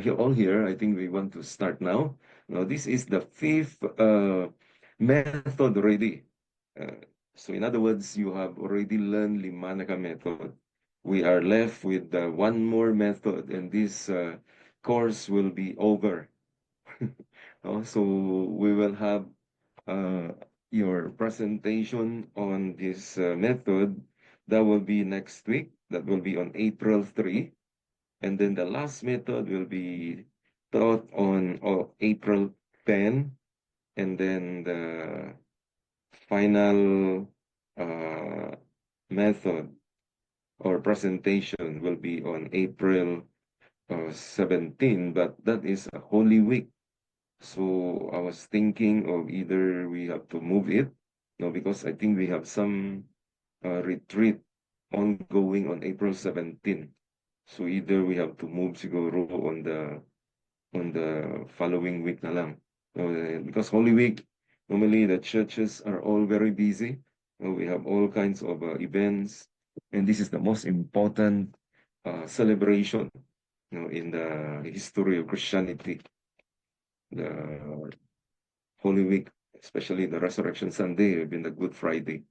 all here, I think we want to start now. Now, this is the fifth method already. So in other words, you have already learned Limanaka method. We are left with one more method, and this course will be over. So we will have uh, your presentation on this method. That will be next week. That will be on April 3. And then the last method will be taught on April 10. And then the final uh, method or presentation will be on April 17. But that is a Holy Week. So I was thinking of either we have to move it, no, because I think we have some retreat ongoing on April 17. So either we have to move siguro on the following week na lang. Because Holy Week, normally the churches are all very busy. We have all kinds of events, and this is the most important celebration, in the history of Christianity. The Holy Week, especially the Resurrection Sunday, even the Good Friday.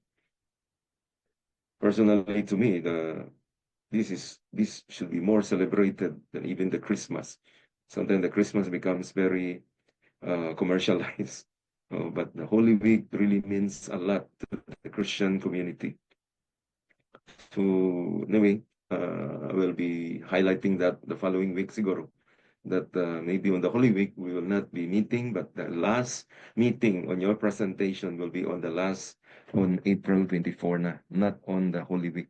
Personally, to me, this should be more celebrated than even the Christmas. Sometimes the Christmas becomes very commercialized. But the Holy Week really means a lot to the Christian community. So anyway, I will be highlighting that the following week siguro. That maybe on the Holy Week we will not be meeting, but the last meeting on your presentation will be on April 24 na, not on the Holy Week.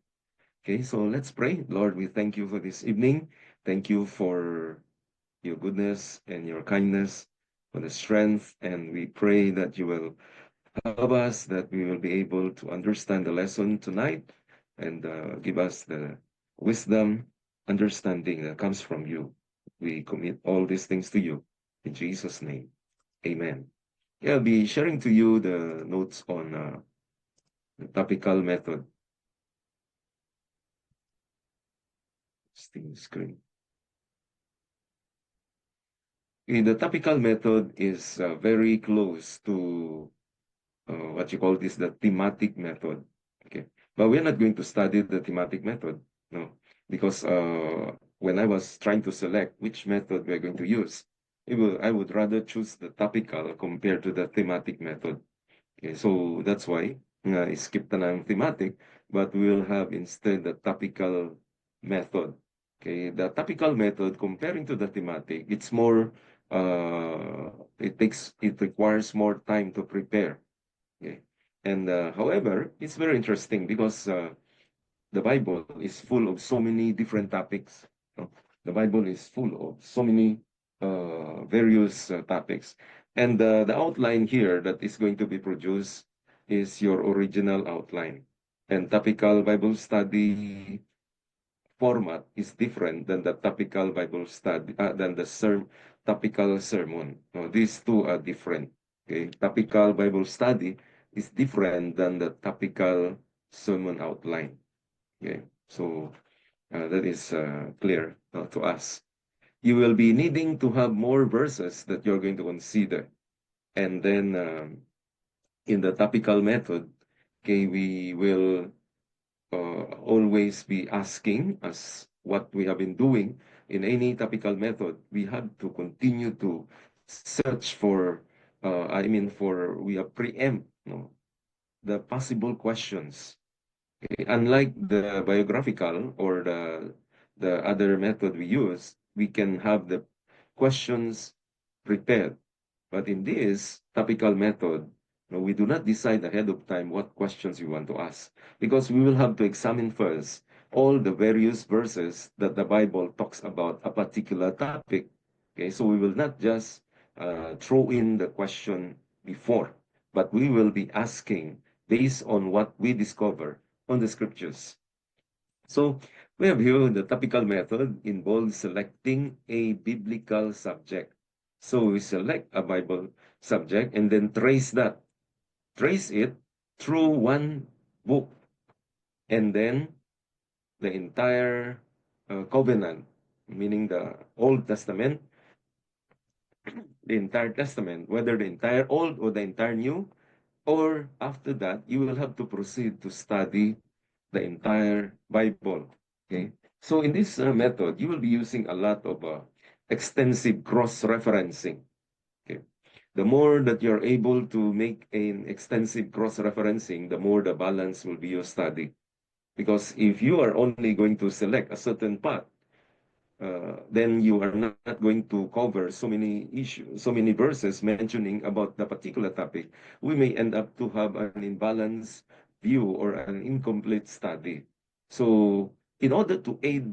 Okay, so let's pray. Lord, we thank you for this evening. Thank you for your goodness and your kindness, for the strength, and we pray that you will help us, that we will be able to understand the lesson tonight, and give us the wisdom, understanding that comes from you. We commit all these things to you. In Jesus' name, amen. Yeah, I'll be sharing to you the notes on the topical method. Steam screen. The topical method is very close to what you call this, the thematic method. Okay, but we're not going to study the thematic method, no, because when I was trying to select which method we're going to use, I would rather choose the topical compared to the thematic method. Okay, so that's why I skipped the thematic, but we'll have instead the topical method. Okay, the topical method comparing to the thematic, it's more, it requires more time to prepare. Okay. And however, it's very interesting because the Bible is full of so many different topics. No? The Bible is full of so many various topics. And the outline here that is going to be produced is your original outline. And topical Bible study format is different than the topical Bible study, than the topical sermon. No, these two are different. Okay, topical Bible study is different than the topical sermon outline. Okay, so that is clear to us. You will be needing to have more verses that you're going to consider, and then in the topical method, okay, we will always be asking, as what we have been doing in any topical method, we have to continue to search for, we have preempt, no, the possible questions. Okay? Unlike the biographical or the other method we use, we can have the questions prepared. But in this topical method, no, we do not decide ahead of time what questions we want to ask, because we will have to examine first all the various verses that the Bible talks about a particular topic. Okay, so we will not just throw in the question before, but we will be asking based on what we discover on the scriptures. So we have here the topical method involves selecting a biblical subject. So we select a Bible subject and then trace it through one book, and then the entire covenant, meaning the Old Testament, the entire Testament, whether the entire Old or the entire New, or after that, you will have to proceed to study the entire Bible. Okay. So in this method, you will be using a lot of extensive cross-referencing. Okay. The more that you're able to make an extensive cross-referencing, the more the balance will be your study. Because if you are only going to select a certain path, then you are not going to cover so many issues, so many verses mentioning about the particular topic. We may end up to have an imbalanced view or an incomplete study. So, in order to aid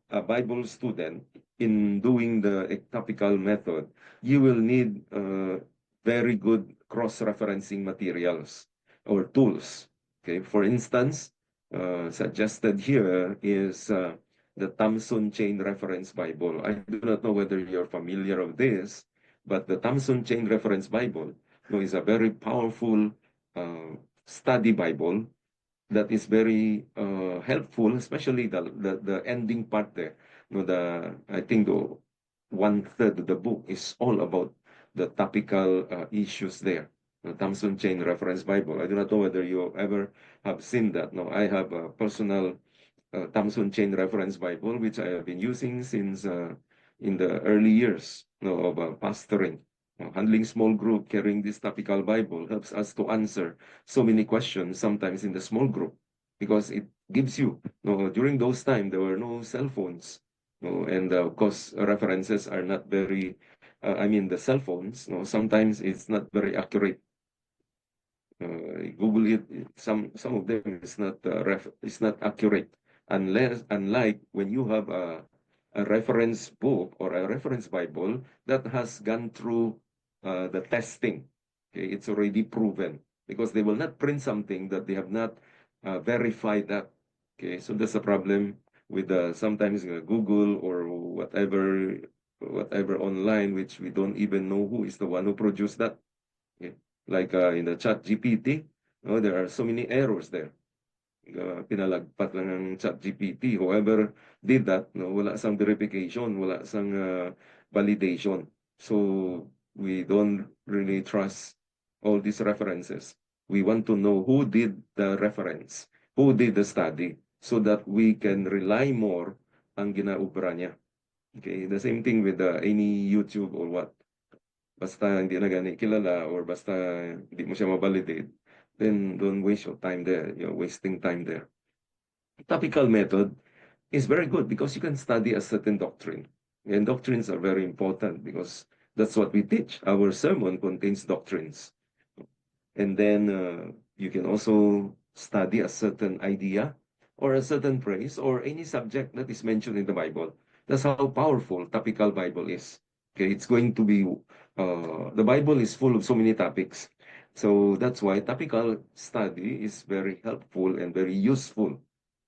a Bible student in doing the topical method, you will need very good cross-referencing materials or tools. Okay, for instance, suggested here is the Thompson Chain Reference Bible. I do not know whether you're familiar with this, but the Thompson Chain Reference Bible, is a very powerful study Bible that is very helpful, especially the ending part there. I think the 1/3 of the book is all about the topical issues there. The Thompson Chain Reference Bible. I do not know whether you ever have seen that. No, I have a personal Thompson Chain Reference Bible, which I have been using since in the early years, of pastoring. Handling small group, carrying this topical Bible helps us to answer so many questions, sometimes in the small group, because it gives you, during those times, there were no cell phones, and of course, references are not very, I mean, the cell phones, sometimes it's not very accurate. Google it, some of them is not is not accurate, unlike when you have a reference book or a reference Bible that has gone through the testing. Okay, it's already proven, because they will not print something that they have not verified that. Okay, so that's a problem with sometimes Google or whatever online, which we don't even know who is the one who produced that. Okay. Like in the chat GPT, there are so many errors there. Pinalagpat lang ng chat GPT. Whoever did that, wala sang verification, wala sang validation. So we don't really trust all these references. We want to know who did the reference, who did the study, so that we can rely more ang ginaubra niya. Okay, the same thing with any YouTube or what. Basta hindi na gani kilala or basta hindi mo siya ma-validate, then don't waste your time there. You're wasting time there. Topical method is very good because you can study a certain doctrine. And doctrines are very important because that's what we teach. Our sermon contains doctrines. And then you can also study a certain idea or a certain phrase or any subject that is mentioned in the Bible. That's how powerful topical Bible is. Okay, it's going to be, the Bible is full of so many topics. So that's why topical study is very helpful and very useful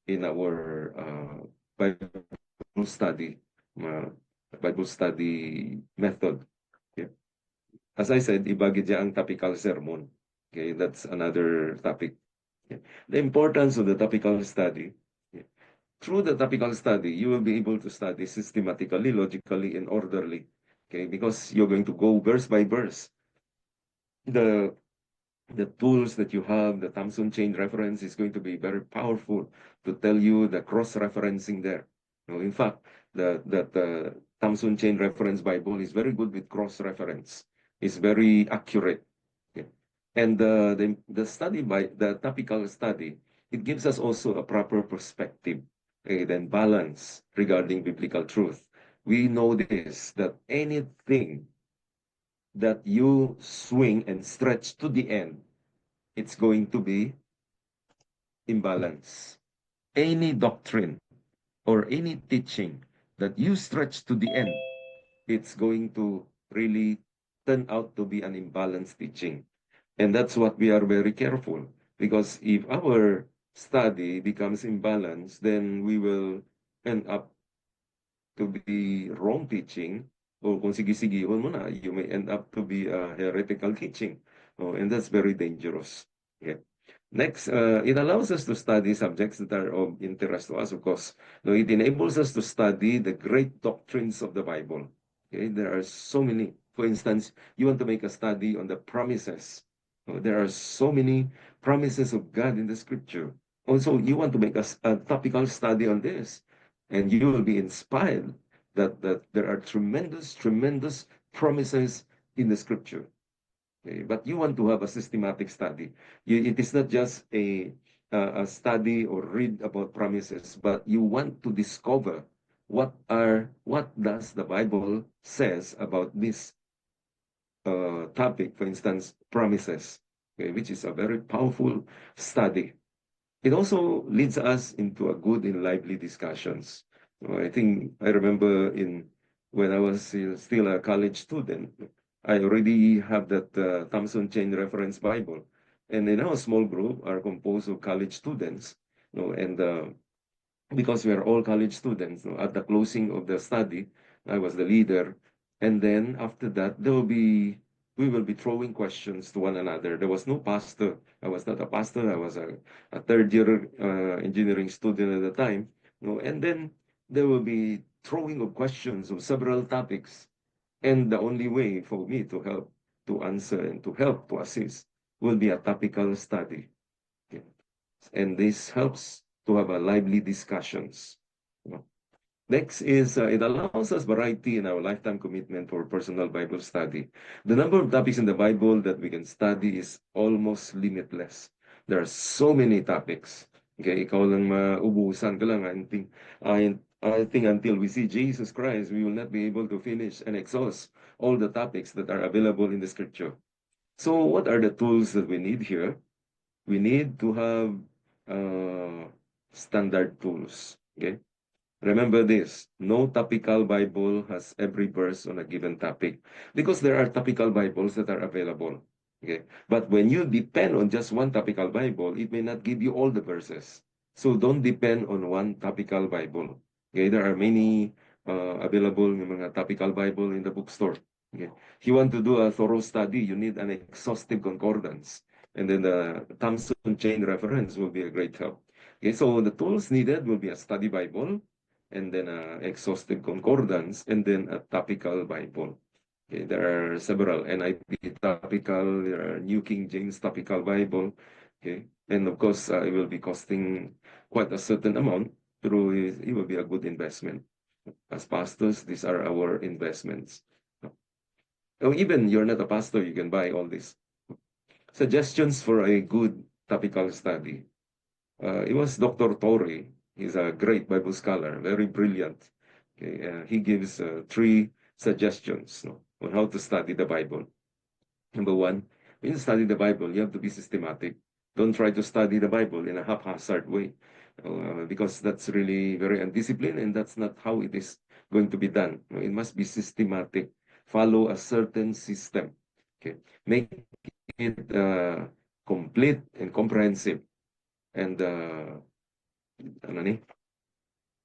in our Bible study, uh, Bible study method. Okay. As I said, iba gid ang topical sermon. Okay, that's another topic. Okay. The importance of the topical study. Okay. Through the topical study, you will be able to study systematically, logically, and orderly. Okay, because you're going to go verse by verse. The the tools that you have, the Thompson chain reference is going to be very powerful to tell you the cross-referencing there. In fact, the Thompson chain reference Bible is very good with cross-reference. It's very accurate. Okay. And the study by the topical study, it gives us also a proper perspective, then balance regarding biblical truth. We know this, that anything that you swing and stretch to the end, it's going to be imbalance. Any doctrine or any teaching that you stretch to the end, it's going to really turn out to be an imbalanced teaching. And that's what we are very careful, because if our study becomes imbalanced, then we will end up to be wrong teaching, or kung sige-sigihon mo na, you may end up to be a heretical teaching. And that's very dangerous. Okay. Next, it allows us to study subjects that are of interest to us, of course. No, it enables us to study the great doctrines of the Bible. Okay, there are so many. For instance, you want to make a study on the promises. There are so many promises of God in the scripture. Also, you want to make a topical study on this, and you will be inspired that there are tremendous promises in the scripture. Okay? But you want to have a systematic study. It is not just a study or read about promises, but you want to discover what does the Bible says about this topic, for instance, promises, okay, which is a very powerful study. It also leads us into a good and lively discussions. I think I remember when I was still a college student, I already have that Thompson Chain Reference Bible, and in our small group are composed of college students, and because we are all college students, at the closing of the study, I was the leader, and then after that, we will be throwing questions to one another. There was no pastor. I was not a pastor. I was a third year engineering student at the time. And then there will be throwing of questions of several topics. And the only way for me to help, to answer, and to help, to assist, will be a topical study. Okay. And this helps to have a lively discussions. Next is it allows us variety in our lifetime commitment for personal Bible study. The number of topics in the Bible that we can study is almost limitless. There are so many topics. Okay, ikaw lang maubusan ka lang. I think until we see Jesus Christ, we will not be able to finish and exhaust all the topics that are available in the scripture. So what are the tools that we need here? We need to have standard tools. Okay. Remember this, no topical Bible has every verse on a given topic because there are topical Bibles that are available. Okay. But when you depend on just one topical Bible, it may not give you all the verses. So don't depend on one topical Bible. Okay. There are many available mga topical Bible in the bookstore. Okay. If you want to do a thorough study, you need an exhaustive concordance. And then the Thompson Chain Reference will be a great help. Okay, so the tools needed will be a study Bible, and then exhaustive concordance, and then a topical Bible. Okay, there are several NIV topical, there are New King James topical Bible. Okay, and of course it will be costing quite a certain amount. Through it will be a good investment. As pastors, these are our investments. Oh, even you're not a pastor, you can buy all this. Suggestions for a good topical study. It was Dr. Torrey. He's a great Bible scholar, very brilliant. Okay, he gives three suggestions, on how to study the Bible. Number one, when you study the Bible, you have to be systematic. Don't try to study the Bible in a haphazard way, because that's really very undisciplined, and that's not how it is going to be done. It must be systematic. Follow a certain system. Okay, make it complete and comprehensive. And ano ni?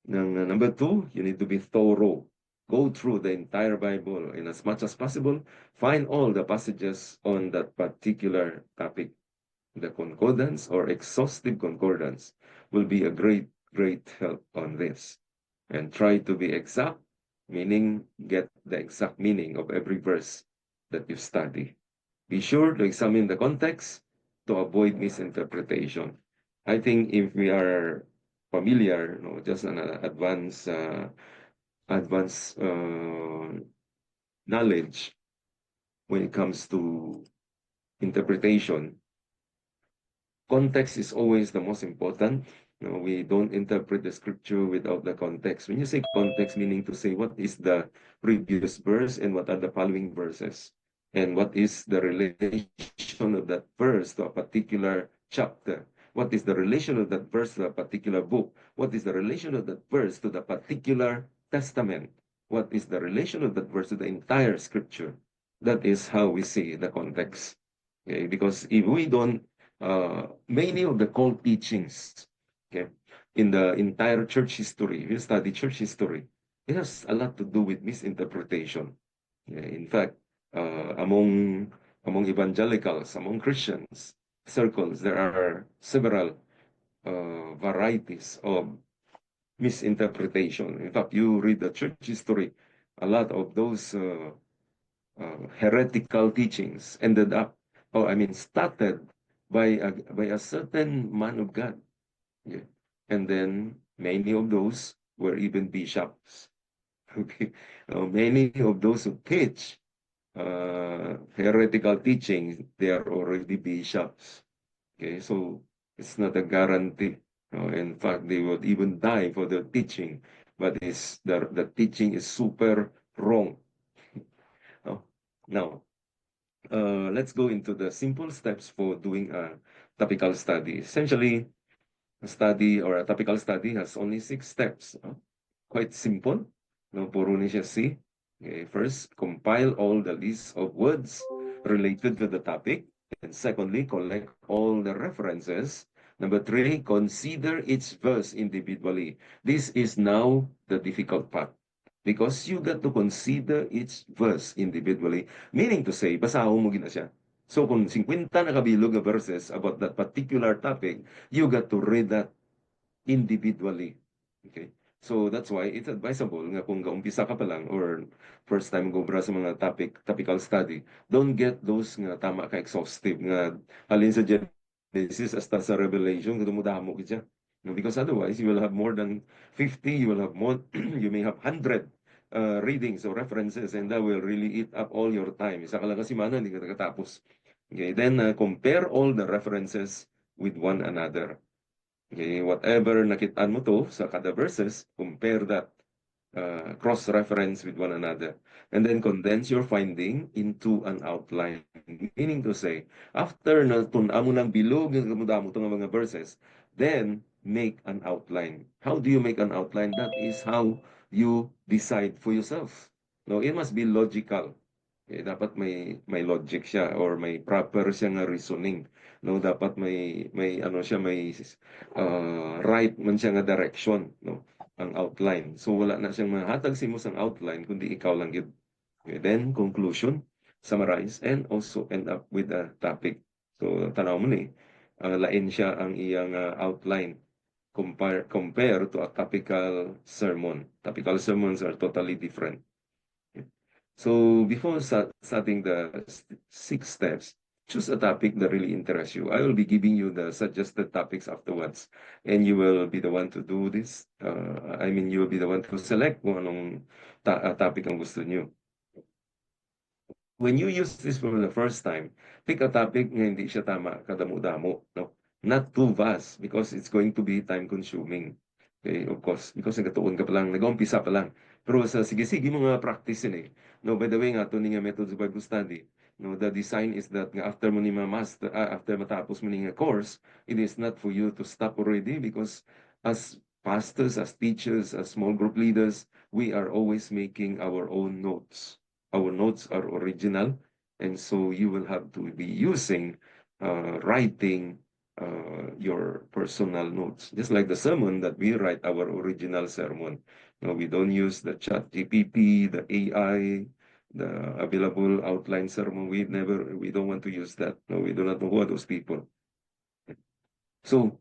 Number two, you need to be thorough. Go through the entire Bible, and as much as possible, find all the passages on that particular topic. The concordance or exhaustive concordance will be a great help on this. And try to be exact, meaning get the exact meaning of every verse that you study. Be sure to examine the context to avoid misinterpretation. I think if we are familiar, just an advanced knowledge when it comes to interpretation, context is always the most important. We don't interpret the scripture without the context. When you say context, meaning to say what is the previous verse and what are the following verses, and what is the relation of that verse to a particular chapter. What is the relation of that verse to a particular book? What is the relation of that verse to the particular testament? What is the relation of that verse to the entire scripture? That is how we see the context. Okay? Because if we don't, many of the cult teachings, okay, in the entire church history, if you study church history, it has a lot to do with misinterpretation. In fact, among evangelicals, among Christians circles, there are several varieties of misinterpretation. In fact, you read the church history, a lot of those heretical teachings ended up, or I mean, started by a certain man of God. Yeah. And then many of those were even bishops. Okay. Many of those who teach heretical teachings, they are already bishops. Okay, so it's not a guarantee. In fact, they would even die for the teaching, but the teaching is super wrong. Oh, now, let's go into the simple steps for doing a topical study. Essentially, a study or a topical study has only 6 steps. Quite simple. No, puro ni siya C. Okay, first, compile all the list of words related to the topic. And secondly, collect all the references. Number 3, consider each verse individually. This is now the difficult part because you got to consider each verse individually. Meaning to say, basahon mo gina siya. So kung 50 na kabilog na verses about that particular topic, you got to read that individually. Okay? So that's why it's advisable nga kung gaumpisa ka pa lang or first time go sa mga topical study, don't get those nga tama ka exhaustive nga halin sa Genesis hasta sa Revelation kung dumudamo ka siya. No, because otherwise you will have more than 50, you will have more, you may have 100 readings or references and that will really eat up all your time. Isa ka lang kasi mana, hindi ka nakatapos. Okay, then compare all the references with one another. Okay, whatever nakitaan mo to sa kada verses, compare that, cross-reference with one another. And then condense your finding into an outline. Meaning to say, after na tun-amo ng bilog ng kamudamo itong mga verses, then make an outline. How do you make an outline? That is how you decide for yourself. No, it must be logical. Dapat may logic siya or may proper siya nga reasoning. No, dapat may ano siya, may right man siya nga direction, no, ang outline. So wala na siyang mahatag si mo sang outline kundi ikaw lang yun. Okay, then conclusion, summarize, and also end up with a topic. So tanaw mo ni, lain siya ang iyang outline compare to a topical sermon. Topical sermons are totally different. So before starting the 6 steps, choose a topic that really interests you. I will be giving you the suggested topics afterwards, and you will be the one to do this. I mean, you will be the one to select kung anong topic ang gusto niyo. When you use this for the first time, pick a topic na hindi siya tama, kadamo-damo, no? Not too vast because it's going to be time-consuming. Okay, of course, because nagatuon ka pa lang, nag-umpisa pa lang. Pero sa sige-sige mo nga practice yun eh. No, by the way nga, ito nga methods of Bible study. No, the design is that nga after mo ni master, after matapos mo ni nga course, it is not for you to stop already because as pastors, as teachers, as small group leaders, we are always making our own notes. Our notes are original, and so you will have to be using writing your personal notes, just like the sermon that we write our original sermon. No, we don't use the chat GPT, the AI, the available outline sermon. We don't want to use that. No, we do not know who are those people. So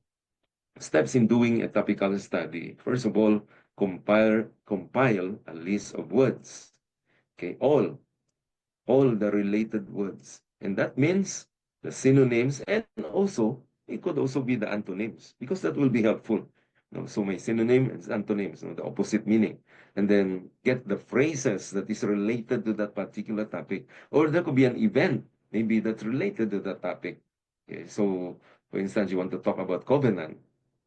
steps in doing a topical study. First of all, compile a list of words. Okay, all the related words. And that means the synonyms and also it could also be the antonyms because that will be helpful. No, so my synonym and antonyms, no, the opposite meaning. And then get the phrases that is related to that particular topic. Or there could be an event maybe that's related to that topic. Okay, so for instance, you want to talk about covenant.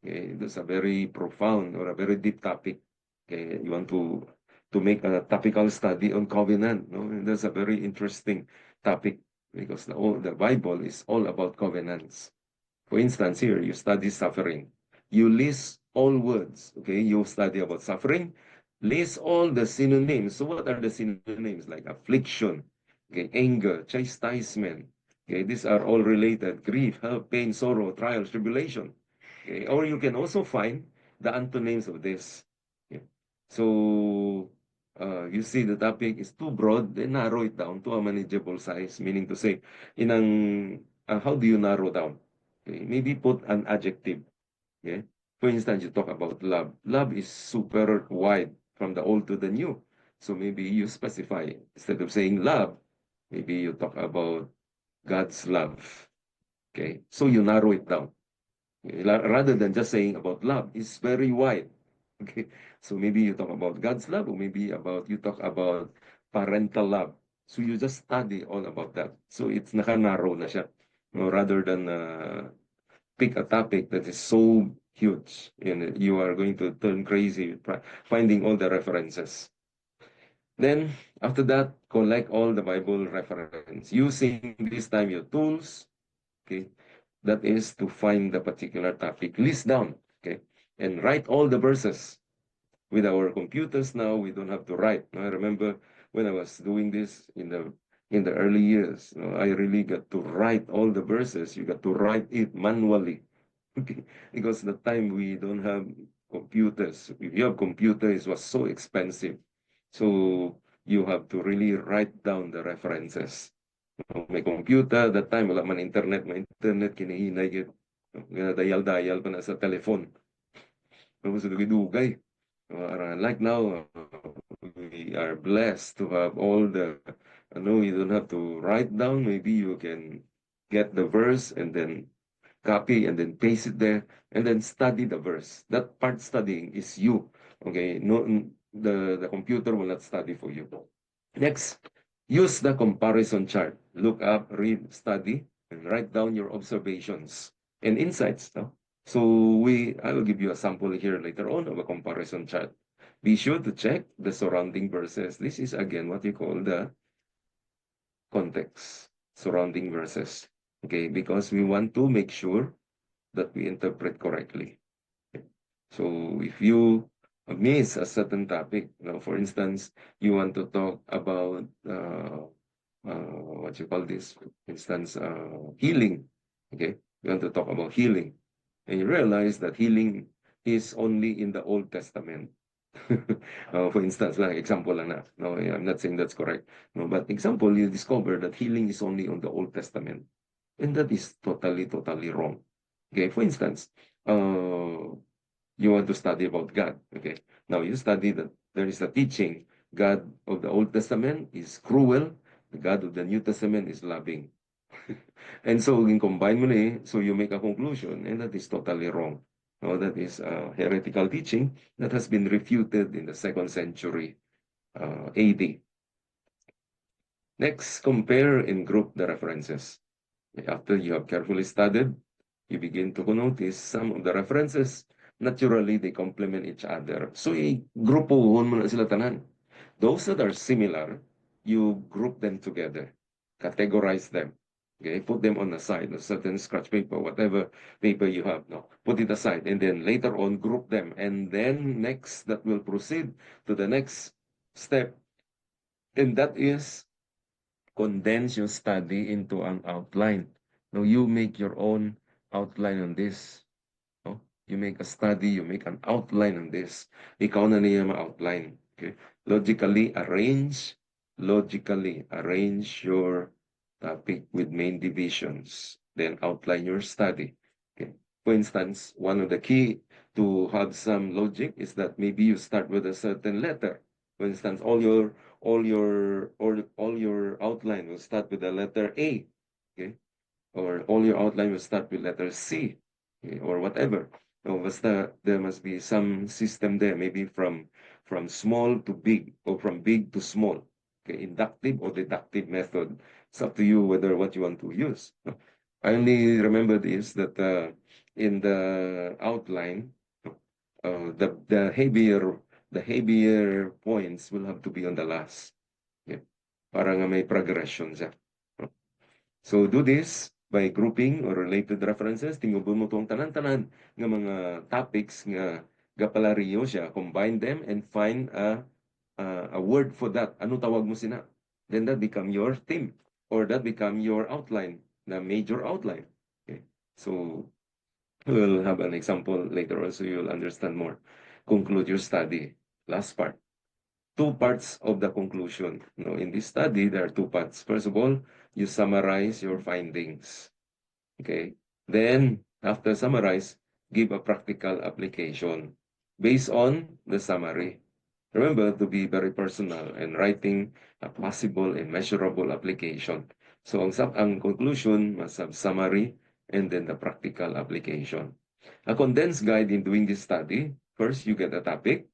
Okay, that's a very profound or a very deep topic. Okay, you want to make a topical study on covenant. No? And that's a very interesting topic because the Bible is all about covenants. For instance, here you study suffering. You list all words. Okay, you study about suffering. List all the synonyms. So what are the synonyms? Like affliction, okay, anger, chastisement. Okay, these are all related. Grief, help, pain, sorrow, trials, tribulation. Okay, or you can also find the antonyms of this. Okay. So you see the topic is too broad, then narrow it down to a manageable size, meaning to say, how do you narrow down? Okay, maybe put an adjective. Okay? For instance, you talk about love. Love is super wide from the old to the new. So maybe you specify, instead of saying love, Maybe you talk about God's love. Okay, so you narrow it down. Rather than just saying about love, it's very wide. Okay, so maybe you talk about God's love, or maybe you talk about parental love. So you just study all about that. So it's naka-narrow na siya. No, rather than pick a topic that is so huge, and you are going to turn crazy finding all the references. Then after that, collect all the Bible reference using this time your tools. Okay, that is to find the particular topic, list down, okay, and write all the verses. With our computers now, we don't have to write. I remember when I was doing this in the early years, I really got to write all the verses. You got to write it manually. Okay, because the time we don't have computers. If you have computers, it was so expensive. So you have to really write down the references. May computer, that time wala man internet, may internet kinihinay gid. Dayal-dayal pa na sa telephone. Tapos dugay-dugay. Like now, we are blessed to have all the, you don't have to write down. Maybe you can get the verse and then copy and then paste it there and then study the verse. That part studying is you. Okay, no, the computer will not study for you. Next, use the comparison chart. Look up, read, study, and write down your observations and insights. No? So I will give you a sample here later on of a comparison chart. Be sure to check the surrounding verses. This is again what you call the context, surrounding verses. Okay, because we want to make sure that we interpret correctly. Okay? So if you miss a certain topic, for instance, you want to talk about what you call this, for instance, healing. Okay, you want to talk about healing, and you realize that healing is only in the Old Testament. For instance, like example lang na. No, I'm not saying that's correct. No, but example, you discover that healing is only on the Old Testament. And that is totally, totally wrong. Okay, for instance, you want to study about God. Okay, now you study that there is a teaching. God of the Old Testament is cruel. The God of the New Testament is loving. And so, in combine mo na so you make a conclusion, and that is totally wrong. No, that is a heretical teaching that has been refuted in the 2nd century AD. Next, compare and group the references. After you have carefully studied, you begin to notice some of the references. Naturally, they complement each other. So, i-grupuhon mo na sila tanan. Those that are similar, you group them together, categorize them. Okay, put them on the side, a certain scratch paper, whatever paper you have, no, put it aside, and then later on group them, and then next that will proceed to the next step, and that is condense your study into an outline. Now you make your own outline on this. No? You make a study, you make an outline on this. Ikaw na niya ma-outline. Okay? Logically arrange your topic with main divisions. Then outline your study. Okay? For instance, one of the key to have some logic is that maybe you start with a certain letter. For instance, all your outline will start with the letter A, okay? Or all your outline will start with letter C, okay? Or whatever. No, basta there must be some system there, maybe from small to big or from big to small. Okay, inductive or deductive method. It's up to you whether what you want to use. No? I only remember this that in the outline, the heavier points will have to be on the last. Yeah. Para nga may progression siya. So do this by grouping or related references. Tingubon mo itong tanan-tanan ng mga topics nga gapalariyo siya. Combine them and find a word for that. Ano tawag mo sina? Then that become your theme or that become your outline, the major outline. Okay. So we'll have an example later on so you'll understand more. Conclude your study. Last part. Two parts of the conclusion. In this study, there are two parts. First of all, you summarize your findings. Okay. Then, after summarize, give a practical application based on the summary. remember to be very personal and writing a possible and measurable application. So ang conclusion, must have summary, and then the practical application. A condensed guide in doing this study, first you get a topic,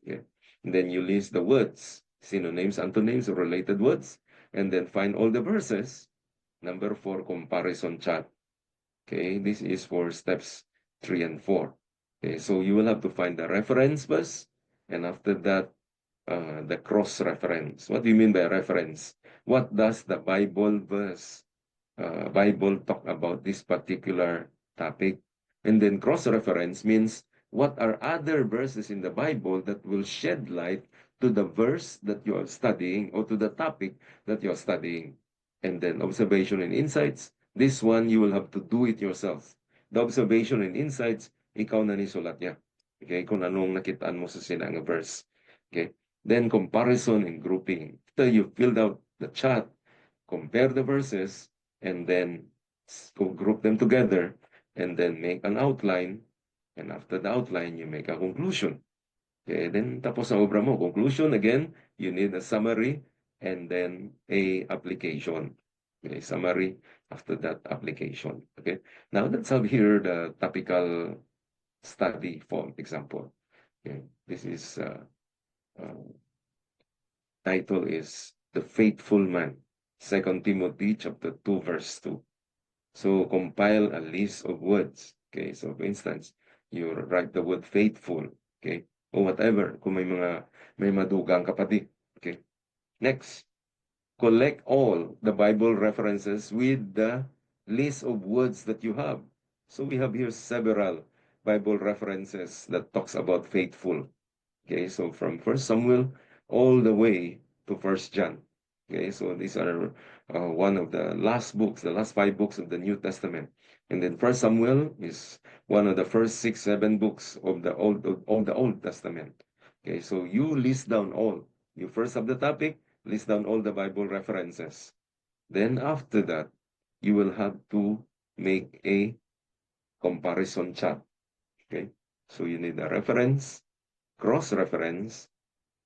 okay? And then you list the words, synonyms, antonyms, or related words, and then find all the verses. Number 4, comparison chart. Okay, this is for steps 3 and 4. Okay, so you will have to find the reference verse, and after that, the cross-reference. What do you mean by reference? What does the Bible talk about this particular topic? And then cross-reference means what are other verses in the Bible that will shed light to the verse that you are studying or to the topic that you are studying. And then observation and insights. This one, you will have to do it yourself. The observation and insights, ikaw na ni sulat niya. Okay, kung anong nakitaan mo sa sinang verse. Okay, then comparison and grouping. After you filled out the chart, compare the verses, and then group them together, and then make an outline. And after the outline, you make a conclusion. Okay, then tapos ang obra mo. Conclusion, again, you need a summary, and then a application. Okay, summary, after that, application. Okay, now let's have here the topical study form example. Okay, this is title is The Faithful Man, 2 Timothy chapter 2, verse 2. So compile a list of words. Okay, so for instance, you write the word faithful. Okay, or whatever, kung may madugang kapatid. Okay, next, collect all the Bible references with the list of words that you have. So we have here several Bible references that talks about faithful. Okay, so from 1 Samuel all the way to 1 John. Okay, so these are one of the last books, the last 5 books of the New Testament. And then 1 Samuel is one of the first 6, 7 books of the Old Testament. Okay, so you list down all. You first have the topic, list down all the Bible references. Then after that, you will have to make a comparison chart. Okay, so you need a reference, cross-reference,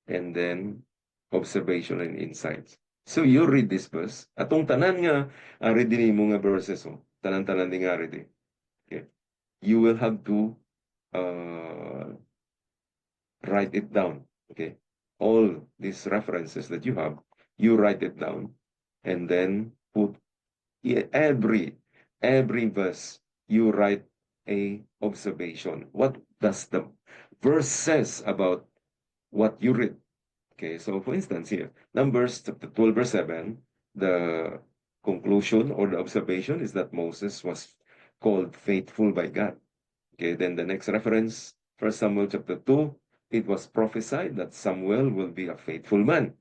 and then observation and insights. So you read this verse. Atong tanan nga, read din mo nga verses. Oh. Tanan-tanan din nga read. Okay. You will have to write it down. Okay. All these references that you have, you write it down, and then put every verse, you write a observation. What does the verse says about what you read? Okay, so for instance here, Numbers chapter 12, verse 7, the conclusion or the observation is that Moses was called faithful by God. Okay, then the next reference, 1 Samuel chapter 2, it was prophesied that Samuel will be a faithful man.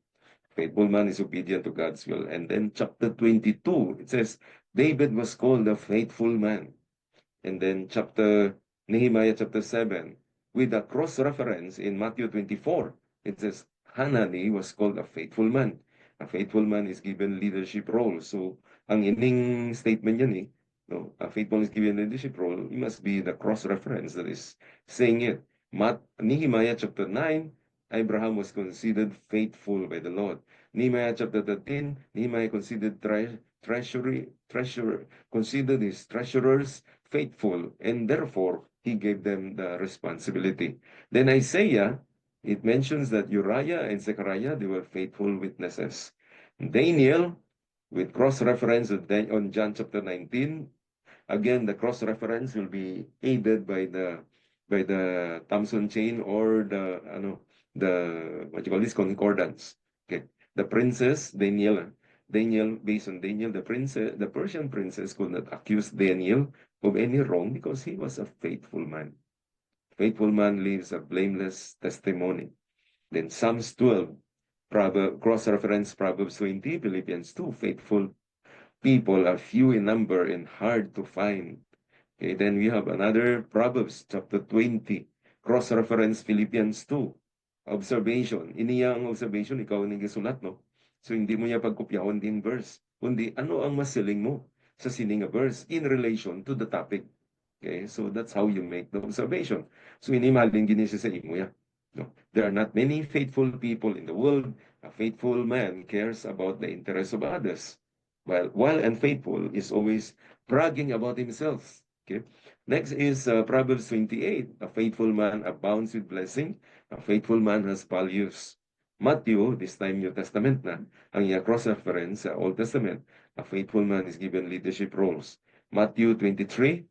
Faithful man is obedient to God's will. And then chapter 22, it says, David was called a faithful man. And then Nehemiah chapter 7, with a cross-reference in Matthew 24, it says, Hanani was called a faithful man. A faithful man is given leadership role. So, ang ining statement yan no, a faithful is given leadership role, it must be the cross-reference that is saying it. Nehemiah chapter 9, Abraham was considered faithful by the Lord. Nehemiah chapter 13, Nehemiah considered considered his treasurers faithful, and therefore he gave them the responsibility. Then Isaiah, it mentions that Uriah and Zechariah, they were faithful witnesses. Daniel, with cross-reference on John chapter 19, again, the cross-reference will be aided by the Thompson chain or the what you call this, concordance. Okay, the princess Daniel, based on Daniel, the Persian princess could not accuse Daniel of any wrong because he was a faithful man. Faithful man leaves a blameless testimony. Then Psalms 12, cross-reference Proverbs 20, Philippians 2, faithful people are few in number and hard to find. Okay, then we have another Proverbs chapter 20, cross-reference Philippians 2, observation. Iniya ang observation, ikaw ang nagisulat, no? So hindi mo niya pagkopyawan din verse, kundi ano ang masiling mo sa sininga verse in relation to the topic. Okay, so that's how you make the observation. So inimal din ginisi sa imo ya. No, there are not many faithful people in the world. A faithful man cares about the interests of others, while unfaithful is always bragging about himself. Okay. Next is Proverbs 28. A faithful man abounds with blessing. A faithful man has values. Matthew, this time New Testament na, ang cross-reference sa Old Testament, a faithful man is given leadership roles. Matthew 23,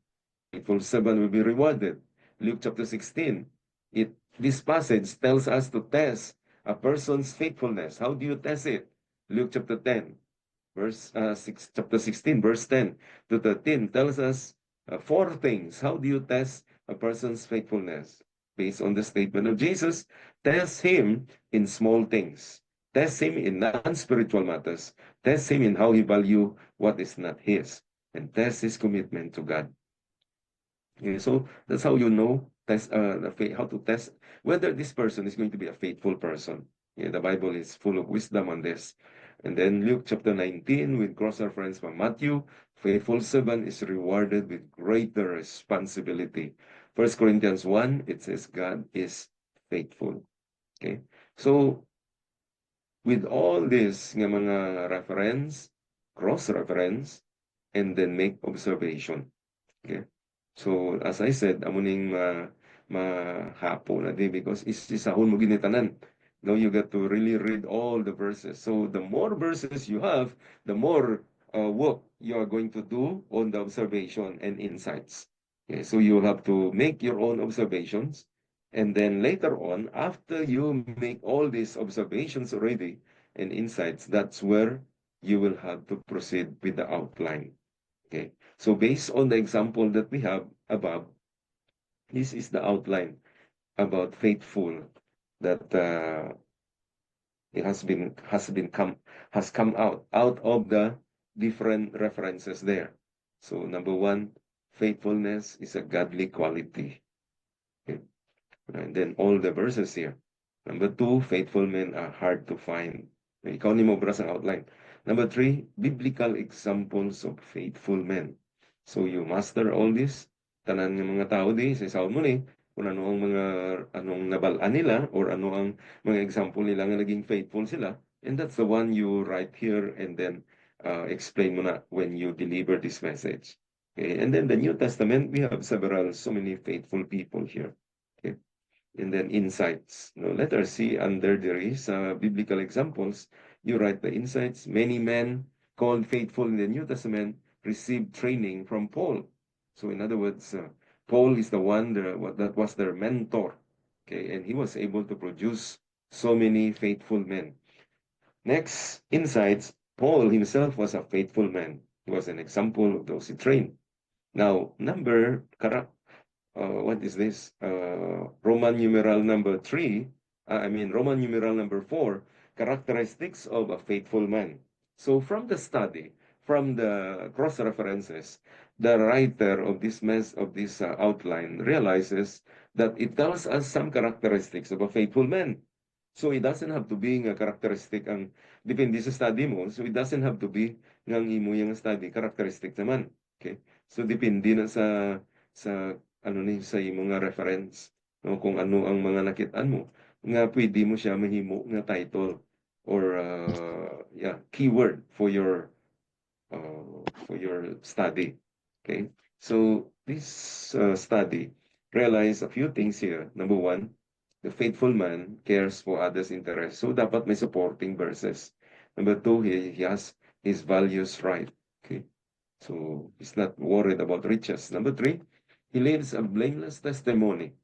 faithful servant will be rewarded. Luke chapter 16, this passage tells us to test a person's faithfulness. How do you test it? Luke chapter 10, chapter 16, verse 10 to 13 tells us four things. How do you test a person's faithfulness? Based on the statement of Jesus, test him in small things. Test him in non-spiritual matters. Test him in how he value what is not his. And test his commitment to God. Okay, so that's how you know how to test whether this person is going to be a faithful person. Yeah, the Bible is full of wisdom on this. And then Luke chapter 19 with cross-reference from Matthew, faithful servant is rewarded with greater responsibility. 1 Corinthians 1, it says God is faithful. Okay? So with all this nga mga reference, cross-reference, and then make observation. Okay? So, as I said, amuning mahapo na di because isahon mo ginitanan. No, you got to really read all the verses. So, the more verses you have, the more work you are going to do on the observation and insights. Okay, so you have to make your own observations. And then later on, after you make all these observations already and insights, that's where you will have to proceed with the outline. Okay, so based on the example that we have above, this is the outline about faithful that it has come out of the different references there. So number one, faithfulness is a godly quality. Okay? And then all the verses here. Number two, faithful men are hard to find. Ikaw ni mo ang outline. Number three, biblical examples of faithful men. So you master all this. Tanan ng mga tao di, sa isaw mo ni, kung ano ang anong nabalaan nila, or ano ang mga example nila nga naging faithful sila. And that's the one you write here and then explain mo na when you deliver this message. Okay? And then the New Testament, we have so many faithful people here. Okay? And then insights. No, letter C, under there is biblical examples. You write the insights. Many men called faithful in the New Testament received training from Paul. So in other words, Paul is the one that was their mentor. Okay, and he was able to produce so many faithful men. Next, insights. Paul himself was a faithful man. He was an example of those he trained. Now, what is this? Roman numeral number 3, Roman numeral number 4, characteristics of a faithful man. So from the study, from the cross-references, the writer of this outline realizes that it tells us some characteristics of a faithful man. So it doesn't have to be a characteristic ang depende sa study mo. So it doesn't have to be ng imo yung study characteristic naman. Okay? So depende na sa ano ni sa mga reference, no, kung ano ang mga nakitaan mo nga pwede mo siya mahimo nga title or keyword for your study. Okay, so this study realize a few things here. Number one, the faithful man cares for others' interests, so dapat may supporting verses. Number two, he has his values right. Okay, so he's not worried about riches. Number three, he lives a blameless testimony.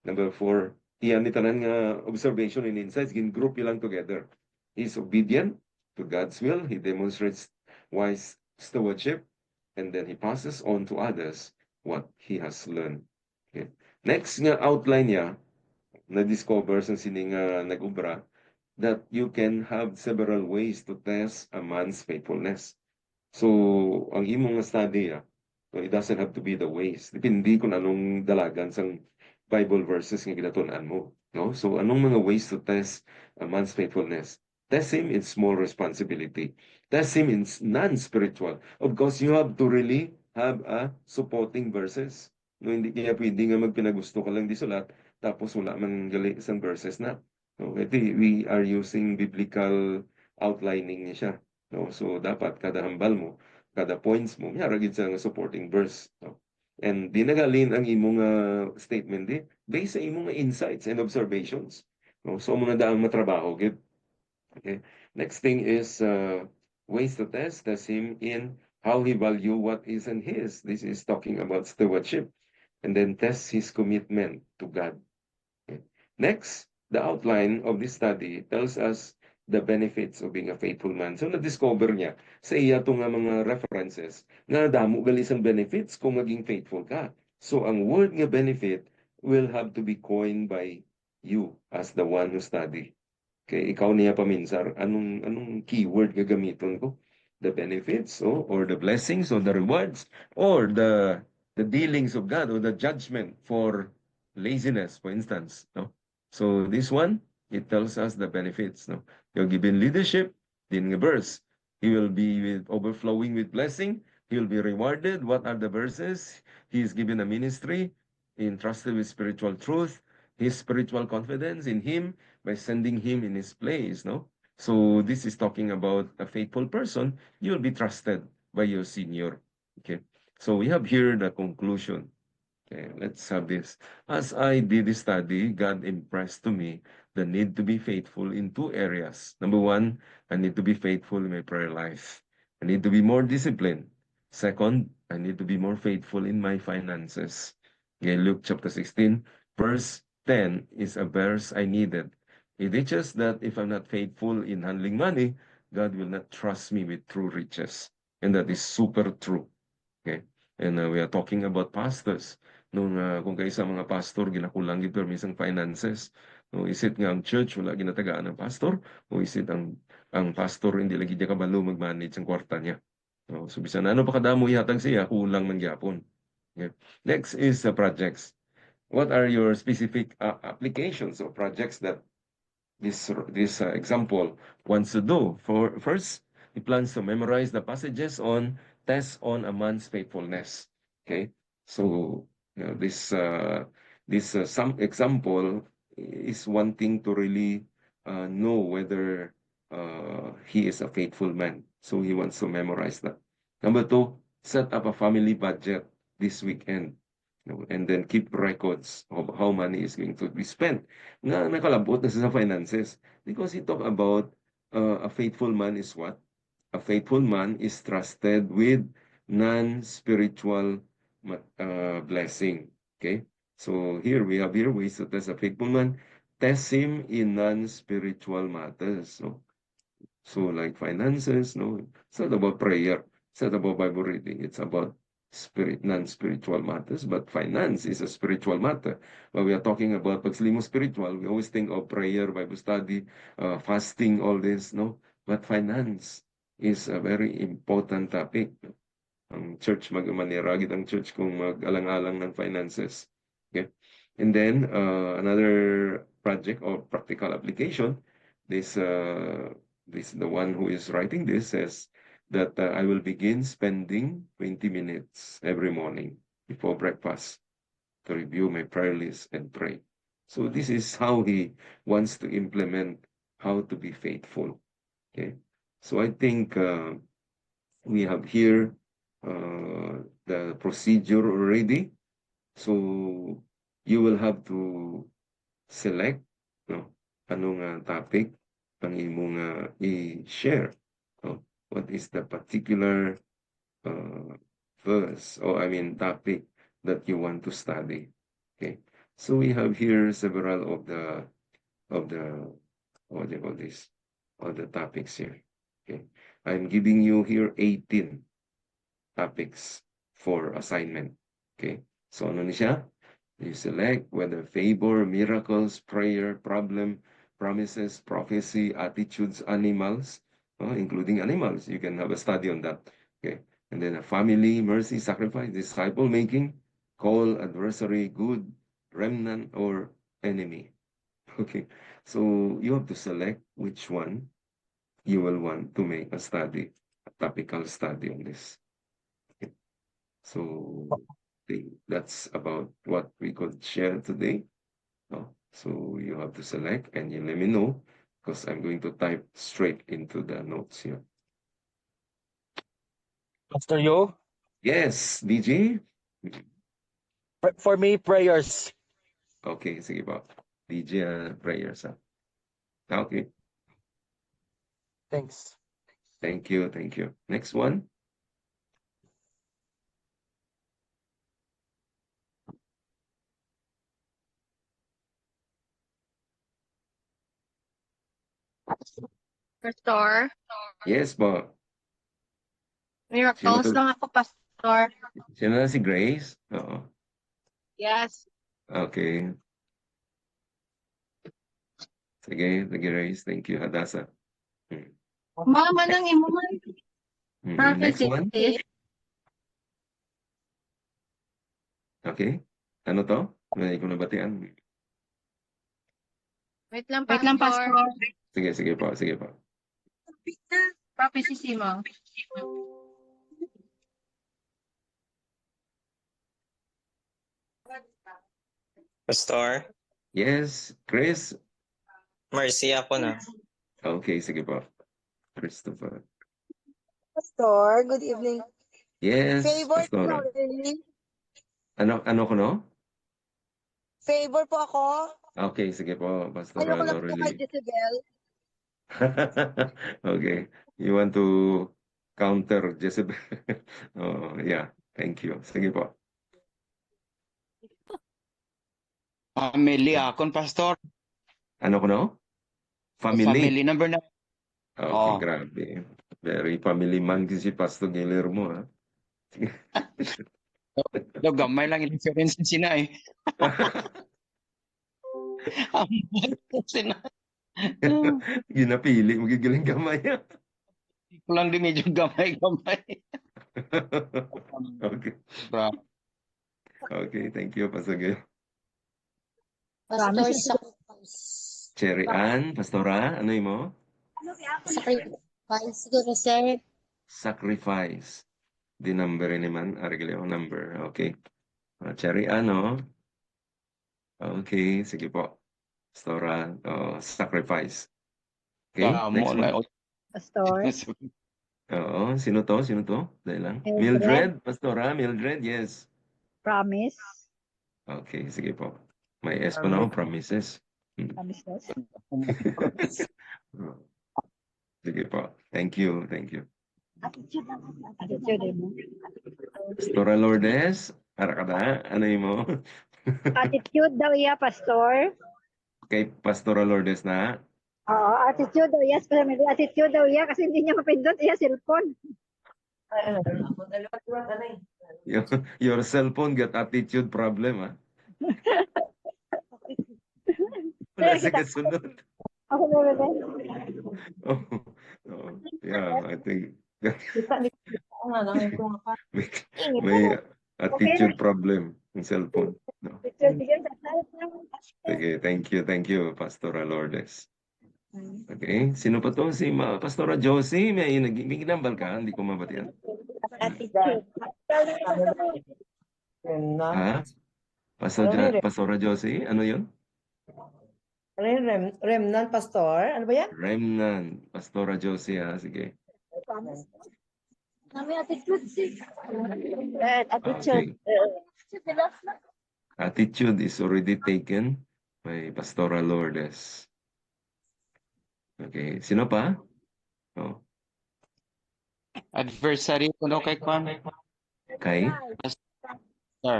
Number four, iyan ni tanan nga observation and insights, gin-group lang together. He's obedient to God's will. He demonstrates wise stewardship. And then he passes on to others what he has learned. Okay. Next nga outline niya, na-discover sa sining nag-ubra, that you can have several ways to test a man's faithfulness. So, ang imong study, so it doesn't have to be the ways. Depende kung anong dalagan sang Bible verses nga ginatunan mo. No? So, anong mga ways to test a man's faithfulness? Test him in small responsibility. Test him in non-spiritual. Of course, you have to really have a supporting verses. No, hindi kaya pwede nga magpinagusto ka lang di sulat, tapos wala man gali isang verses na. No, iti we are using biblical outlining niya siya. No, so dapat kada hambal mo, kada points mo, mayara gid sa nga supporting verse. No? And di nagalin ang imong statement di based sa imong insights and observations. No, so mo na daang matrabaho gid. Okay. Next thing is ways to test him in how he value what isn't his. This is talking about stewardship. And then test his commitment to God. Okay. Next, the outline of this study tells us the benefits of being a faithful man. So na-discover niya sa iya itong mga references nga damo galisang benefits kung maging faithful ka. So ang word nga benefit will have to be coined by you as the one who study. Kay ikaw niya paminsar, anong keyword gagamiton ko? The benefits, or the blessings, or the rewards, or the dealings of God, or the judgment for laziness, for instance. No? So this one, it tells us the benefits. No? You're given leadership, din nga verse. He will be overflowing with blessing. He will be rewarded. What are the verses? He is given a ministry, entrusted with spiritual truth, his spiritual confidence in him, by sending him in his place, no? So this is talking about a faithful person. You'll be trusted by your senior. Okay. So we have here the conclusion. Okay, let's have this. As I did the study, God impressed to me the need to be faithful in two areas. Number one, I need to be faithful in my prayer life. I need to be more disciplined. Second, I need to be more faithful in my finances. Okay, Luke chapter 16, verse 10 is a verse I needed. It teaches that if I'm not faithful in handling money, God will not trust me with true riches. And that is super true. Okay? And we are talking about pastors. Kung kayo sa mga pastor, ginakulang gid permisang finances. No, isit nga ang church, wala ginatagaan ng pastor. O isit ang pastor, hindi lagi niya kabalo mag-manage ang kwarta niya. No, so bisan ano pa kadamo ihatag siya, kulang man gyapon. Okay. Next is projects. What are your specific applications or projects that this example wants to do? For first, he plans to memorize the passages on tests on a man's faithfulness. Okay, so this some example is wanting to really know whether he is a faithful man. So he wants to memorize that. Number two, set up a family budget this weekend. And then keep records of how money is going to be spent. Nga nakalabot na sa finances. Because he talk about a faithful man is what? A faithful man is trusted with non-spiritual blessing. Okay? So here we have here ways to test a faithful man. Test him in non-spiritual matters. So like finances, it's not about prayer. It's not about Bible reading. It's about non-spiritual matters, but finance is a spiritual matter. When we are talking about pagsilimo spiritual, we always think of prayer, Bible study, fasting, all this, no? But finance is a very important topic. Ang church, maniragid ang church kung mag-alang-alang ng finances. Okay? And then, another project or practical application, this the one who is writing this says that I will begin spending 20 minutes every morning before breakfast to review my prayer list and pray. So this is how he wants to implement how to be faithful. Okay. So I think we have here the procedure already. So you will have to select anong topic ang imong i-share. What is the particular verse or topic that you want to study. Okay. So we have here several of the what do you call this? Of the topics here. Okay. I'm giving you here 18 topics for assignment. Okay. So ano ni siya? You select whether favor, miracles, prayer, problem, promises, prophecy, attitudes, animals, including animals. You can have a study on that. Okay. And then a family, mercy, sacrifice, disciple making, call, adversary, good, remnant, or enemy. Okay. So you have to select which one you will want to make a study, a topical study on this. Okay. So I think that's about what we could share today. No? So you have to select and you let me know because I'm going to type straight into the notes here. Pastor Yo, Yes, DJ? for me, prayers. Okay, sige po. DJ prayers. Okay, Thanks. thank you, thank you. Next one. Pastor, Yes po. miracles Sino, lang ako, Pastor. sino na si Grace? Oo. Yes. Okay. Sige, Grace. Thank you, Hadassah. Mama nang imo man. Next one. Prophecy. Okay. Ano to? May ko nabatian. Wait lang, Pastor. Sige, sige po, sige po. Prophecy si mo. Pastor, Yes, Chris. mercy ako na. Okay, sige po. Christopher. Pastor, good evening. Yes, Favor po Pastora. ako. Ano ko no? Favor po ako. Okay, sige po, Pastora Ayoko lang po kay Lorelei. Jezebel. Okay. You want to counter Jezebel? Oh, yeah. Thank you. Sige po. Family akon, Pastor. Ano ko no? Family. Family number na. Okay, Oo. grabe. Very family man din si Pastor Guillermo, ha? Do gamay lang yung difference sina eh. Sina. Ginapili, magigiling gamay. Ko lang din medyo gamay-gamay. Okay. Bra. Okay, thank you, Pastor Gil. Pastor, Cherry Ann, Pastora, ano yun mo? sacrifice siguro, sir. Sacrifice. Di number naman, arigli yung number. Okay. Cherry Ann, oh. Okay, sige po. Pastora, sacrifice. Okay, next Mo one. na. Pastor. Oo, sino to? Sino to? Dahil lang. Mildred. Mildred, Pastora, Mildred, yes. Promise. Okay, sige po. May S pa na, promises. Promise, yes. Sige po. Thank you, thank you. Attitude mo. Pastora Lourdes, Arakada, ano yun mo? Attitude daw iya, Pastor. Kay Pastora Lourdes na, Oo, attitude daw iya. Attitude daw iya kasi hindi niya mapindot iya cellphone. your cell phone got attitude problem, ha? Wala sa kasunod. Ako na ba? Oh, oh, yeah, I think may attitude problem yung cellphone. No. Sige, thank you, Pastora Lourdes. Okay, sino pa to? Si Pastora Josie, may ginambal ka? Hindi ko mabatian. Attitude. Ha? Pastora Josie, ano yun? Remnant Pastor, ano ba yan? Remnant, Pastora Josie, ha? Sige. Nami attitude si. Okay. Attitude is already taken by Pastora Lourdes. Okay, sino pa? Oh, Adversary ko no kay Kwan. kay? Sir.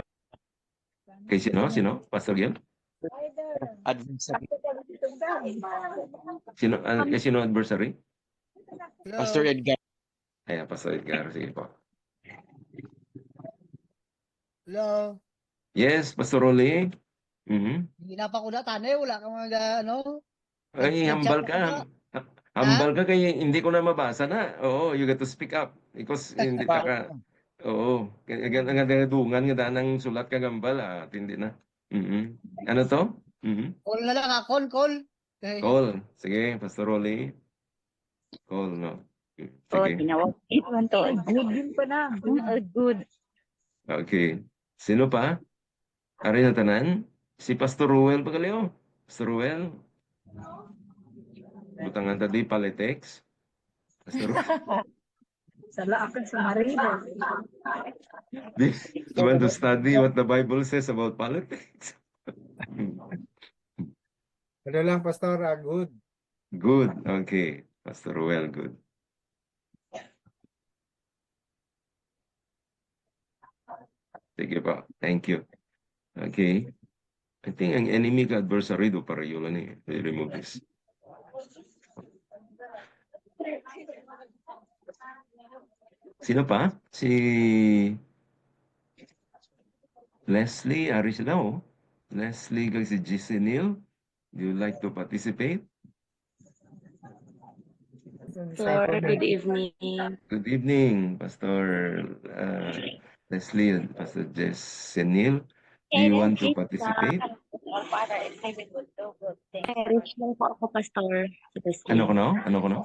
Kay sino? Sino? Pastor Gil? Adversary. Sino? Kay sino adversary? Pastor Edgar. Ayan, Pastor Edgar. Sige po. Hello. Yes, Pastor Oli. Hindi na pa ko na tanay, wala kang mga ano. Ay, hambal ka. Hambal ka kaya hindi ko na mabasa na. Oo, you got to speak up. Because hindi ka. Oo. Ang dungan nga danang sulat ka gambal. Hindi na. Ano to? Call na lang, call. Okay. Call. Sige, Pastor Oli. Call, no? Oh, Sige. tinawag. Ito to. Good yun pa na. Good. Okay. Sino pa? Ari na tanan? Si Pastor Ruel Pagaleo. Pastor Ruel. Butangan tadi politics. Pastor Ruel. Sala ako sa Maribo. You want to study what the Bible says about politics? Ano lang, Pastor, good. Good. Okay. Pastor Ruel, good. Sige pa. Thank you. Okay. I think ang enemy ka adversary do para yun eh. I remove this. Sino pa? Si Leslie Arislao. Leslie kag si GC Neil. Do you like to participate? Sir, good evening. Good evening, Pastor Leslie and Pastor GC Neil. Do you want to participate? Perish lang po ako, Pastor. Ano ko no? Ano ko no?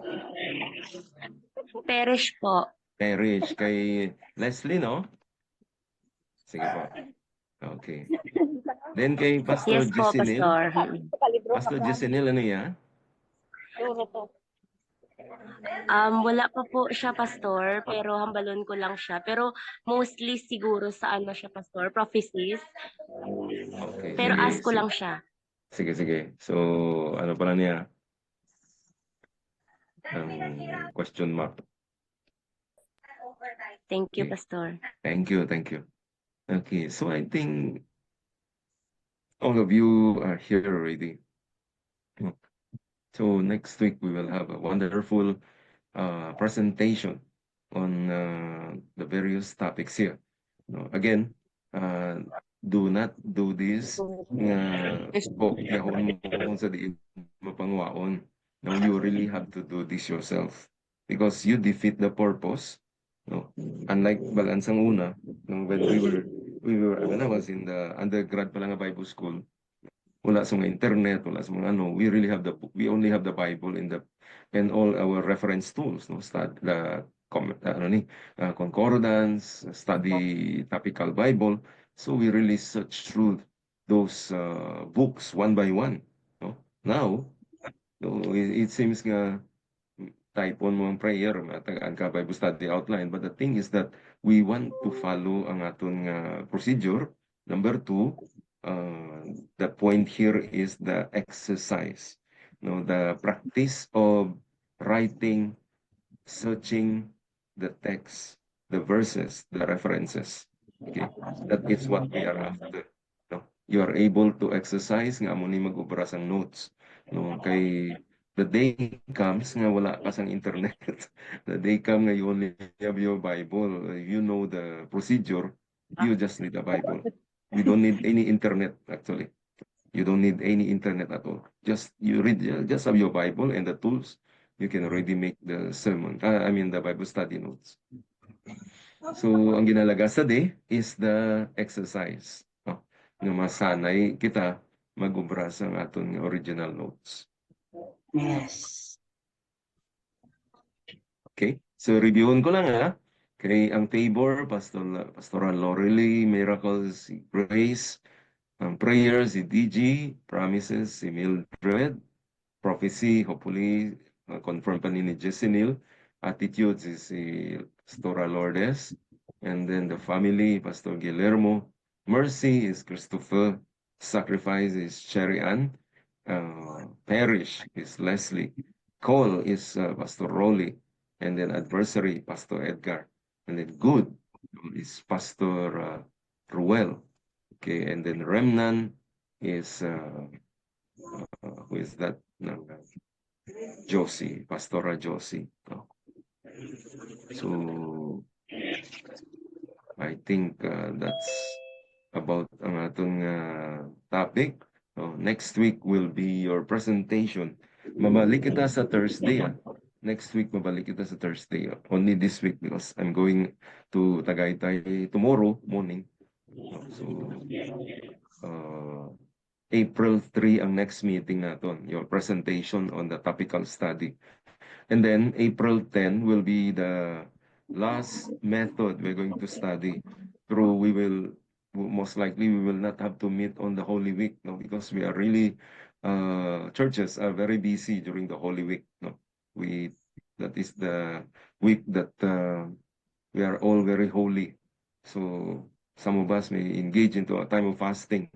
Perish po. Parish kay Leslie, no? Sige po. Okay. Then kay Pastor Yes po, Jesinil. Pastor. Pastor Jesinil, ano yan? Wala pa po siya, Pastor, pero hambalon ko lang siya. Pero mostly siguro sa ano siya, Pastor, prophecies. Okay. Pero sige, ask ko sige. lang siya. Sige, sige. So, ano pala niya? Question mark. Thank you, Okay. Pastor. Thank you, thank you. Okay, so I think all of you are here already. So next week we will have a wonderful presentation on the various topics here. Again, do not do this yahon mo sa diin mapangwaon. No, you really have to do this yourself because you defeat the purpose. No, unlike balansang una, no, when when I was in the undergrad pa lang nga Bible school, wala sa mga internet, wala sa mga ano, we only have the Bible and all our reference tools, no, concordance, study topical Bible. So we really search through those books one by one. No? Now, so it seems nga type-on mo ang prayer, ang ka Bible study outline. But the thing is that we want to follow ang aton procedure. Number 2, the point here is the exercise. No, the practice of writing, searching the text, the verses, the references. Okay, that is what we are after. No, you are able to exercise nga mo ni mag-ubra sang notes. No, kay the day comes nga wala ka sang internet. The day comes nga you only have your Bible. You know the procedure. You just need a Bible. You don't need any internet actually. You don't need any internet at all. Just you read, just have your Bible and the tools. You can already make the sermon. The Bible study notes. So ang ginalaga sa day is the exercise. No, masanay kita mag-ubra sa aton original notes. Yes. Okay, so reviewin ko lang ha. Kay ang Tabor, Pastoral Lorelei, Miracles, si Grace, ang Prayers, si DG, Promises, si Mildred, Prophecy, hopefully, confirm pa ni Jessenil, Attitudes is si Pastora Lourdes, and then the family, Pastor Guillermo, Mercy is Christopher, Sacrifice is Cherry Ann, Parish is Leslie, Call is Pastor Rolly, and then Adversary, Pastor Edgar, and then Good is Pastor Ruel. Okay, and then Remnant is who is that? Josie, Pastora Josie. Oh. So I think that's about ang atong topic. Next week will be your presentation. Mabalik kita sa Thursday. Next week mabalik kita sa Thursday. Only this week because I'm going to Tagaytay tomorrow morning. So April 3 ang next meeting natin, your presentation on the topical study. And then April 10 will be the last method we're going to study. We will most likely we will not have to meet on the Holy Week, no, because we are really churches are very busy during the Holy Week, no. That is the week that we are all very holy. So some of us may engage into a time of fasting.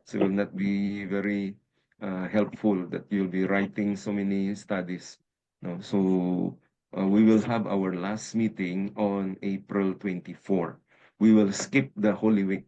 So it will not be very helpful that you'll be writing so many studies. No? So we will have our last meeting on April 24. We will skip the Holy Week